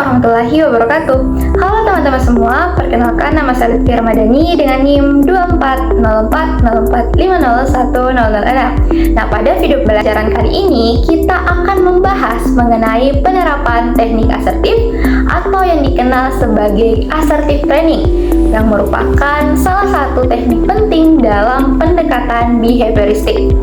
warahmatullahi wabarakatuh. Halo teman-teman semua, perkenalkan nama saya Lutfi Ramadhani dengan NIM 240404501006. Nah, pada video pembelajaran kali ini kita akan membahas mengenai penerapan teknik asertif atau yang dikenal sebagai assertive training, yang merupakan salah satu teknik penting dalam pendekatan behavioristik.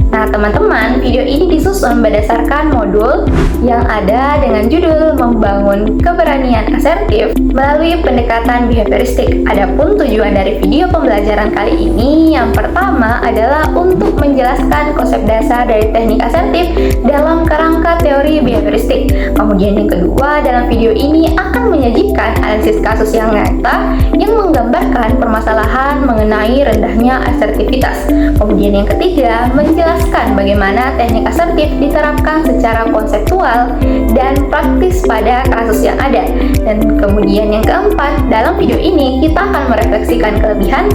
Nah teman-teman, video ini disusun berdasarkan modul yang ada dengan judul Membangun Keberanian Asertif melalui pendekatan behavioristik. Adapun tujuan dari video pembelajaran kali ini yang pertama adalah untuk menjelaskan konsep dasar dari teknik asertif dalam kerangka teori behavioristik. Kemudian yang kedua, dalam video ini akan menyajikan analisis kasus yang nyata yang menggambarkan permasalahan mengenai rendahnya asertivitas. Kemudian yang ketiga, menjelaskan bagaimana teknik asertif diterapkan secara konseptual dan praktis pada kasus yang ada. Dan kemudian yang keempat, dalam video ini kita akan merefleksikan kelebihan,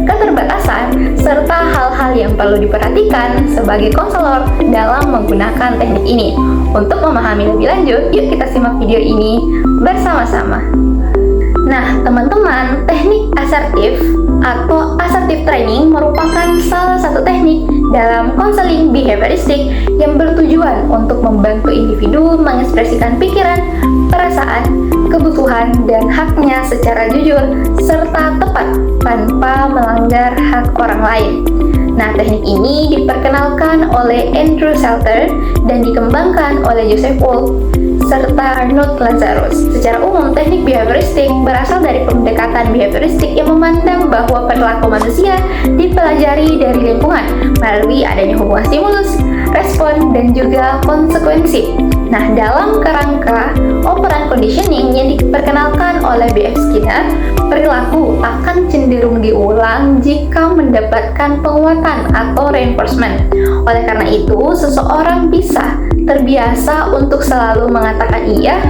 keterbatasan, serta hal-hal yang perlu diperhatikan sebagai konselor dalam menggunakan teknik ini. Untuk memahami lebih lanjut, yuk kita simak video ini bersama-sama. Nah, teman-teman, teknik asertif atau assertive training merupakan salah satu teknik dalam konseling behavioristik yang bertujuan untuk membantu individu mengekspresikan pikiran, perasaan, kebutuhan, dan haknya secara jujur serta tepat tanpa melanggar hak orang lain. Nah, teknik ini diperkenalkan oleh Andrew Salter dan dikembangkan oleh Joseph Wolf serta Arnold Lazarus. Secara umum, teknik behavioristik berasal dari pendekatan behavioristik yang memandang bahwa perilaku manusia dipelajari dari lingkungan melalui adanya hubungan stimulus, respon, dan juga konsekuensi. Nah, dalam kerangka operant conditioning yang diperkenalkan oleh B.F. Skinner, perilaku akan cenderung diulang jika mendapatkan penguatan atau reinforcement. Oleh karena itu, seseorang bisa terbiasa untuk selalu mengatakan iya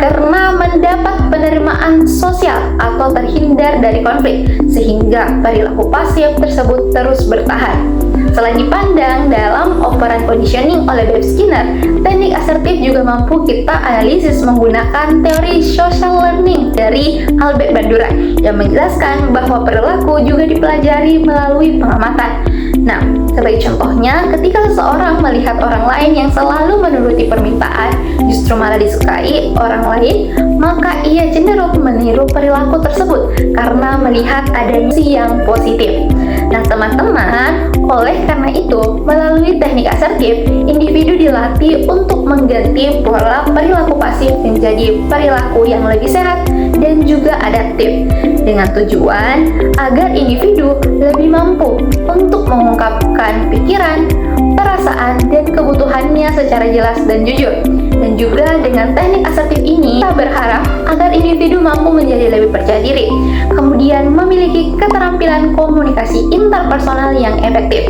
karena mendapat penerimaan sosial atau terhindar dari konflik, sehingga perilaku pasif tersebut terus bertahan. Selain dipandang dalam operant conditioning oleh B.F. Skinner, teknik asertif juga mampu kita analisis menggunakan teori social learning dari Albert Bandura yang menjelaskan bahwa perilaku juga dipelajari melalui pengamatan. Nah, sebagai contohnya, ketika seseorang melihat orang lain yang selalu menuruti permintaan justru malah disukai orang lain, maka ia cenderung meniru perilaku tersebut karena melihat adanya sisi yang positif. Nah teman-teman, oleh karena itu, melalui teknik asertif, individu dilatih untuk mengganti pola perilaku pasif menjadi perilaku yang lebih sehat dan juga adaptif, dengan tujuan agar individu lebih mampu untuk mengungkapkan pikiran, perasaan, dan kebutuhannya secara jelas dan jujur. Dan juga dengan teknik asertif ini, kita berharap agar individu mampu menjadi lebih percaya diri, kemudian memiliki keterampilan komunikasi interpersonal yang efektif.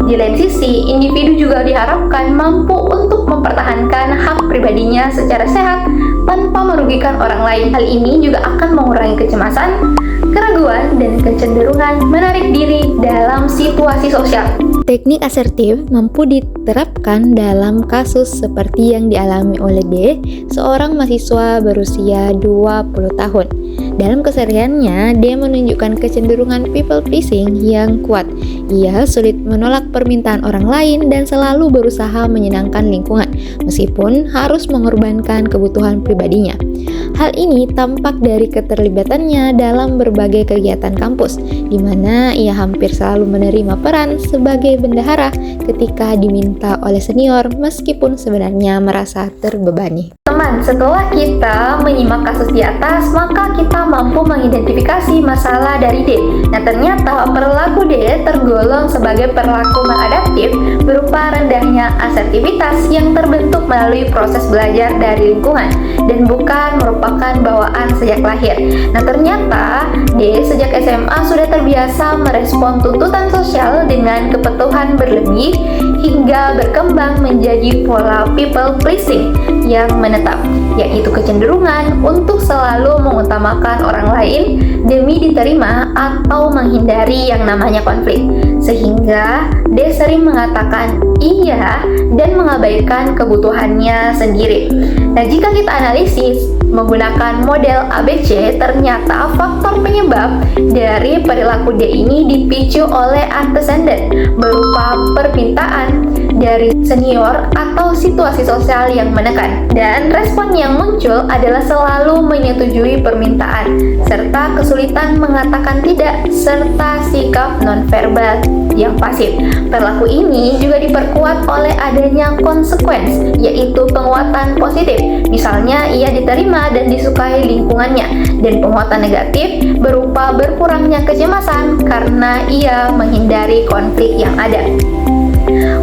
Di lain sisi, individu juga diharapkan mampu untuk mempertahankan hak pribadinya secara sehat tanpa merugikan orang lain. Hal ini juga akan mengurangi kecemasan, keraguan, dan kecenderungan menarik diri dalam situasi sosial. Teknik asertif mampu diterapkan dalam kasus seperti yang dialami oleh D, seorang mahasiswa berusia 20 tahun. Dalam kesehariannya, D menunjukkan kecenderungan people pleasing yang kuat. Ia sulit menolak permintaan orang lain dan selalu berusaha menyenangkan lingkungan, meskipun harus mengorbankan kebutuhan pribadinya. Hal ini tampak dari keterlibatannya dalam berbagai kegiatan kampus, di mana ia hampir selalu menerima peran sebagai bendahara ketika diminta oleh senior, meskipun sebenarnya merasa terbebani. Teman, setelah kita menyimak kasus di atas, maka kita mampu mengidentifikasi masalah dari D. Nah, ternyata perilaku D tergolong sebagai perilaku maladaptif berupa rendahnya asertivitas yang terbentuk melalui proses belajar dari lingkungan dan bukan merupakan bawaan sejak lahir. Nah, ternyata D sejak SMA sudah terbiasa merespon tuntutan sosial dengan kepatuhan berlebih hingga berkembang menjadi pola people pleasing yang menetap, yaitu kecenderungan untuk selalu mengutamakan orang lain demi diterima atau menghindari yang namanya konflik. Sehingga D sering mengatakan iya dan mengabaikan kebutuhannya sendiri. Nah, jika kita analisis menggunakan model ABC, ternyata faktor penyebab dari perilaku D ini dipicu oleh antecedent berupa permintaan dari senior atau situasi sosial yang menekan. Dan respon yang muncul adalah selalu menyetujui permintaan, serta kesulitan mengatakan tidak, serta sikap nonverbal yang pasif. Perilaku ini juga diperkuat oleh adanya konsekuensi, yaitu penguatan positif. Misalnya, ia diterima dan disukai lingkungannya, dan penguatan negatif berupa berkurangnya kecemasan karena ia menghindari konflik yang ada.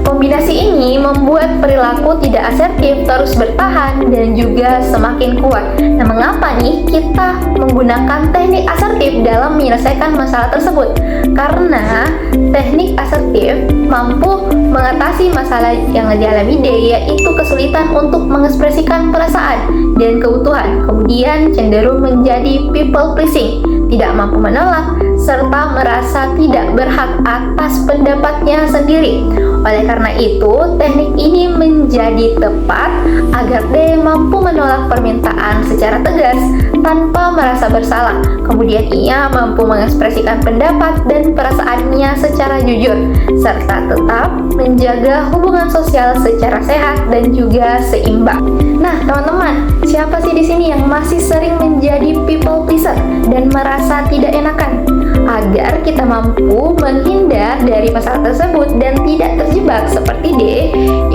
Kombinasi ini membuat perilaku tidak asertif terus bertahan dan juga semakin kuat. Nah, mengapa nih kita menggunakan teknik asertif dalam menyelesaikan masalah tersebut? Karena teknik asertif mampu mengatasi masalah yang dialami D, yaitu kesulitan untuk mengekspresikan perasaan dan kebutuhan, kemudian cenderung menjadi people pleasing, tidak mampu menolak, serta merasa tidak berhak atas pendapatnya sendiri. Oleh karena itu, teknik ini menjadi tepat agar D mampu menolak permintaan secara tegas tanpa merasa bersalah. Kemudian ia mampu mengekspresikan pendapat dan perasaannya secara jujur, serta tetap menjaga hubungan sosial secara sehat dan juga seimbang. Nah, teman-teman, siapa sih di sini yang masih sering menjadi people pleaser dan merasa tidak enakan? Agar kita mampu menghindar dari masalah tersebut dan tidak terjebak seperti D,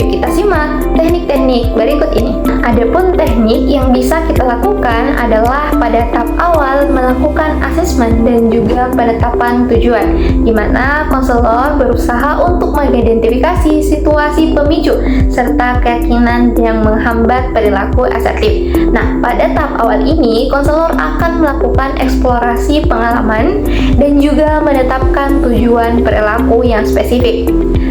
yuk kita simak teknik-teknik berikut ini. Adapun teknik yang bisa kita lakukan adalah pada tahap awal melakukan asesmen dan juga penetapan tujuan, di mana konselor berusaha untuk mengidentifikasi situasi pemicu serta keyakinan yang menghambat perilaku asertif. Nah, pada tahap awal ini, konselor akan melakukan eksplorasi pengalaman dan juga menetapkan tujuan perilaku yang spesifik.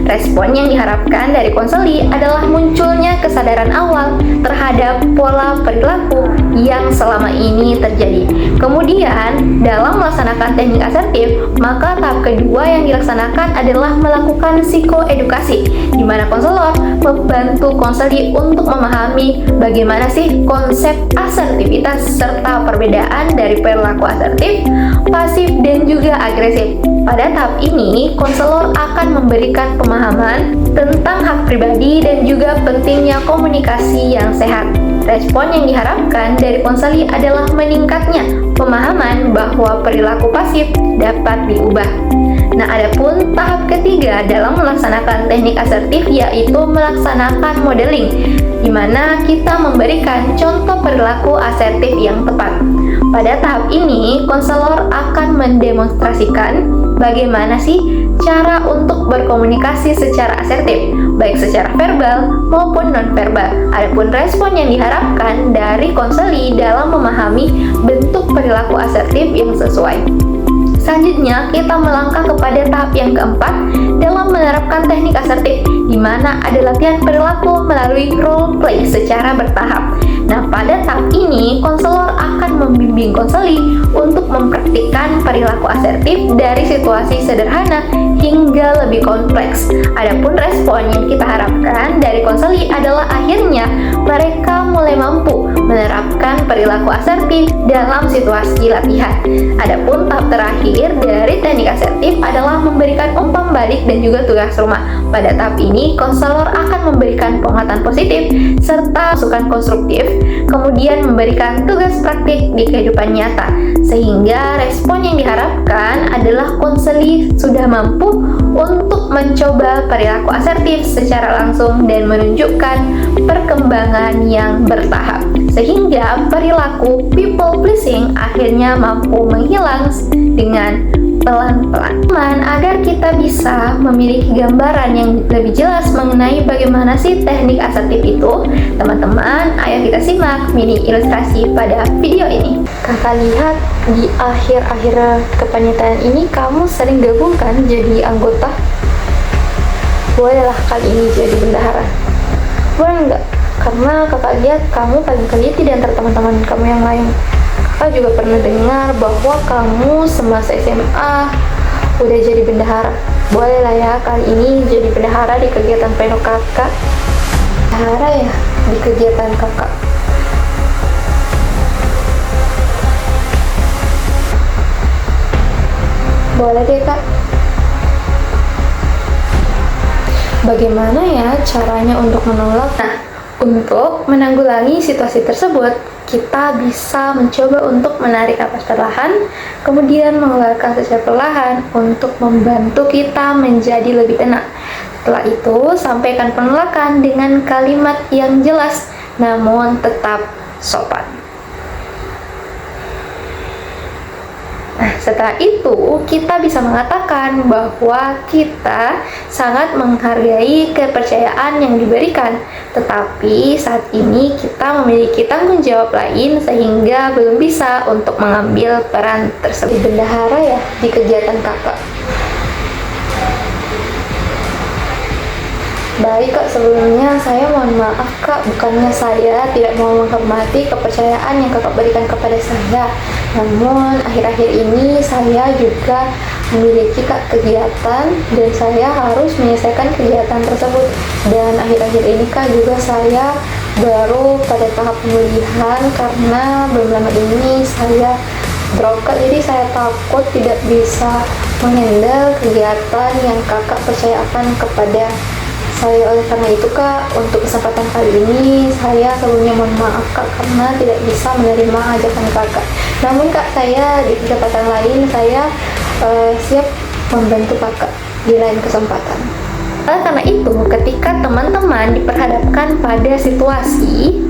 Respon yang diharapkan dari konseli adalah munculnya kesadaran awal terhadap pola perilaku yang selama ini terjadi. Kemudian, dalam melaksanakan teknik asertif, maka tahap kedua yang dilaksanakan adalah melakukan psikoedukasi, di mana konselor membantu konseli untuk memahami bagaimana sih konsep asertivitas serta perbedaan dari perilaku asertif, pasif, dan juga agresif. Pada tahap ini, konselor akan memberikan pemahaman tentang hak pribadi dan juga pentingnya komunikasi yang sehat. Respon yang diharapkan dari konseli adalah meningkatnya pemahaman bahwa perilaku pasif dapat diubah. Nah, adapun tahap ketiga dalam melaksanakan teknik asertif yaitu melaksanakan modeling, di mana kita memberikan contoh perilaku asertif yang tepat. Pada tahap ini, konselor akan mendemonstrasikan bagaimana sih cara untuk berkomunikasi secara asertif, baik secara verbal maupun nonverbal. Adapun respon yang diharapkan dari konseli dalam memahami bentuk perilaku asertif yang sesuai. Selanjutnya, kita melangkah kepada tahap yang keempat dalam menerapkan teknik asertif, di mana ada latihan perilaku melalui role play secara bertahap. Nah, pada tahap ini, konselor akan membimbing konseli untuk mempraktikkan perilaku asertif dari situasi sederhana hingga lebih kompleks. Adapun respon yang kita harapkan dari konseli adalah akhirnya mereka mulai mampu menerapkan perilaku asertif dalam situasi latihan. Adapun tahap terakhir dari teknik asertif adalah memberikan umpan balik dan juga tugas rumah. Pada tahap ini, konselor akan memberikan penguatan positif serta masukan konstruktif, kemudian memberikan tugas praktik di kehidupan nyata, sehingga respon yang diharapkan adalah konseli sudah mampu untuk mencoba perilaku asertif secara langsung dan menunjukkan perkembangan yang bertahap, sehingga perilaku people pleasing akhirnya mampu menghilang dengan pelan-pelan. Agar kita bisa memiliki gambaran yang lebih jelas mengenai bagaimana sih teknik asertif itu, teman-teman, ayo kita simak mini ilustrasi pada video ini. Kakak lihat di akhir-akhir kepanitiaan ini kamu sering gabungkan jadi anggota. Bolehlah kali ini jadi bendahara. Boleh nggak Karena kakak lihat kamu paling teliti di antara teman-teman kamu yang lain. Kakak juga pernah dengar bahwa kamu semasa SMA udah jadi bendahara. Boleh lah ya kali ini jadi bendahara di kegiatan Peno kakak. Bendahara ya di kegiatan kakak. Boleh deh kak. Bagaimana ya caranya untuk menolak? Nah, untuk menanggulangi situasi tersebut, kita bisa mencoba untuk menarik napas perlahan, kemudian mengeluarkan secara perlahan untuk membantu kita menjadi lebih tenang. Setelah itu, sampaikan penolakan dengan kalimat yang jelas, namun tetap sopan. Nah, setelah itu kita bisa mengatakan bahwa kita sangat menghargai kepercayaan yang diberikan, tetapi saat ini kita memiliki tanggung jawab lain sehingga belum bisa untuk mengambil peran tersebut. Bendahara ya di kegiatan kakak. Baik kak, sebelumnya saya mohon maaf kak, bukannya saya tidak mau menghormati kepercayaan yang kakak berikan kepada saya. Namun akhir-akhir ini saya juga memiliki kak kegiatan dan saya harus menyelesaikan kegiatan tersebut. Dan akhir-akhir ini kak juga saya baru pada tahap pemulihan karena belum lama ini saya drop kak, jadi saya takut tidak bisa menghandle kegiatan yang kakak percayakan kepada saya. Oleh karena itu kak, untuk kesempatan kali ini saya sebelumnya mohon maaf kak karena tidak bisa menerima ajakan kakak. Namun kak, saya di kesempatan lain saya siap membantu kakak di lain kesempatan. Oleh karena itu, ketika teman-teman diperhadapkan pada situasi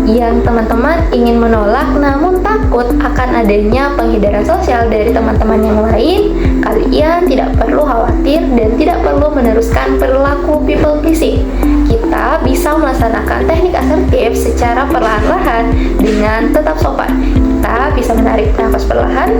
yang teman-teman ingin menolak namun takut akan adanya penghindaran sosial dari teman-teman yang lain, kalian tidak perlu khawatir dan tidak perlu meneruskan perilaku people pleasing. Kita bisa melaksanakan teknik asertif secara perlahan-lahan dengan tetap sopan. Kita bisa menarik nafas perlahan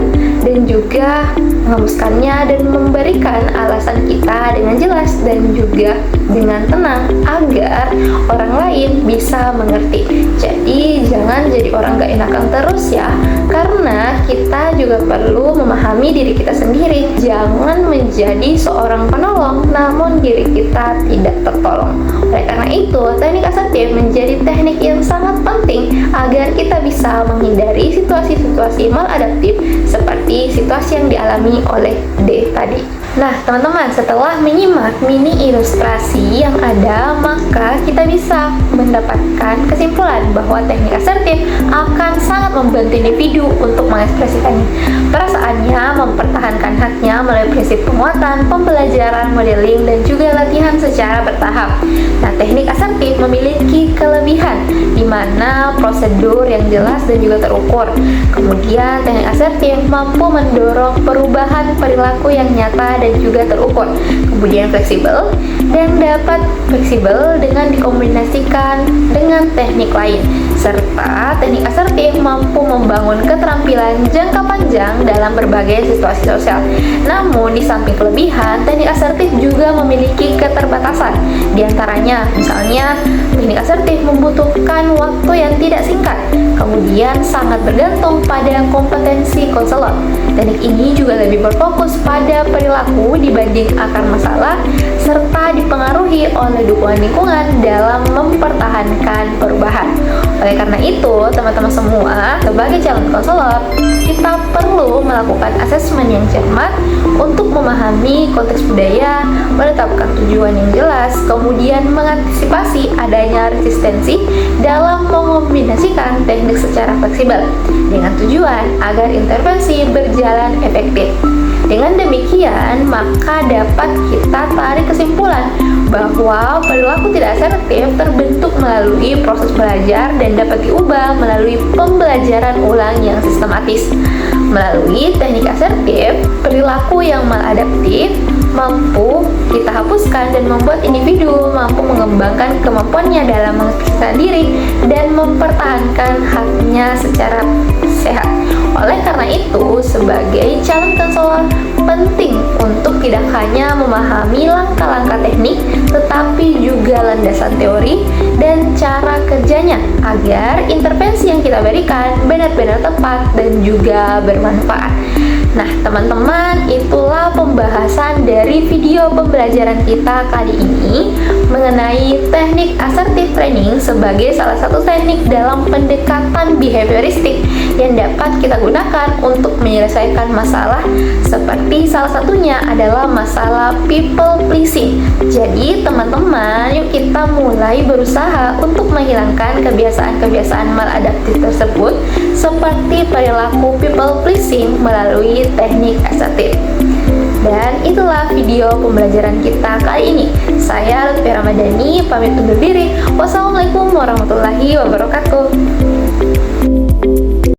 dan juga menghembuskannya dan memberikan alasan kita dengan jelas dan juga dengan tenang agar orang lain bisa mengerti. Jadi jangan jadi orang gak enakan terus ya, karena kita juga perlu memahami diri kita sendiri. Jangan menjadi seorang penolong namun diri kita tidak tertolong. Oleh karena itu, teknik asertif menjadi teknik yang sangat penting agar kita bisa menghindari situasi-situasi maladaptif seperti situasi yang dialami oleh D tadi. Nah teman-teman, setelah menyimak mini ilustrasi yang ada, maka kita bisa mendapatkan kesimpulan bahwa teknik asertif akan sangat membantu individu untuk mengekspresikan perasaannya, mempertahankan haknya melalui prinsip penguatan, pembelajaran, modeling, dan juga latihan secara bertahap. Nah, teknik asertif memiliki kelebihan di mana prosedur yang jelas dan juga terukur. Kemudian, teknik asertif mampu mendorong perubahan perilaku yang nyata dan juga terukur. Kemudian fleksibel dan dapat fleksibel dengan dikombinasikan dengan teknik lain. Serta teknik asertif mampu membangun keterampilan jangka panjang dalam berbagai situasi sosial. Namun di samping kelebihan, teknik asertif juga memiliki keterbatasan. Di antaranya, misalnya teknik asertif membutuhkan waktu yang tidak singkat. Kemudian sangat bergantung pada kompetensi konselor. Teknik ini juga lebih berfokus pada perilaku dibanding akar masalah, serta dipengaruhi oleh dukungan lingkungan dalam mempertahankan perubahan. Oleh karena itu, teman-teman semua, sebagai calon konselor, kita perlu melakukan asesmen yang cermat untuk memahami konteks budaya, menetapkan tujuan yang jelas, kemudian mengantisipasi adanya resistensi dalam mengombinasikan teknik secara fleksibel dengan tujuan agar intervensi berjalan efektif. Dengan demikian, maka dapat kita tarik kesimpulan bahwa perilaku tidak asertif terbentuk melalui proses belajar dan dapat diubah melalui pembelajaran ulang yang sistematis. Melalui teknik asertif, perilaku yang maladaptif mampu kita hapuskan dan membuat individu mampu mengembangkan kemampuannya dalam mengekspresikan diri dan mempertahankan haknya secara sehat. Oleh karena itu, sebagai calon konselor, penting untuk tidak hanya memahami langkah-langkah teknik, tetapi juga landasan teori dan cara kerjanya agar intervensi yang kita berikan benar-benar tepat dan juga bermanfaat. Nah, teman-teman, itulah pembahasan dari video pembelajaran kita kali ini mengenai teknik assertive training sebagai salah satu teknik dalam pendekatan behavioristik yang dapat kita gunakan untuk menyelesaikan masalah, seperti salah satunya adalah masalah people pleasing. Jadi, teman-teman, yuk kita mulai berusaha untuk menghilangkan kebiasaan-kebiasaan maladaptif tersebut seperti perilaku people pleasing melalui teknik asertif. Dan itulah video pembelajaran kita kali ini. Saya Lutfi Ramadhani pamit undur diri. Wassalamualaikum warahmatullahi wabarakatuh.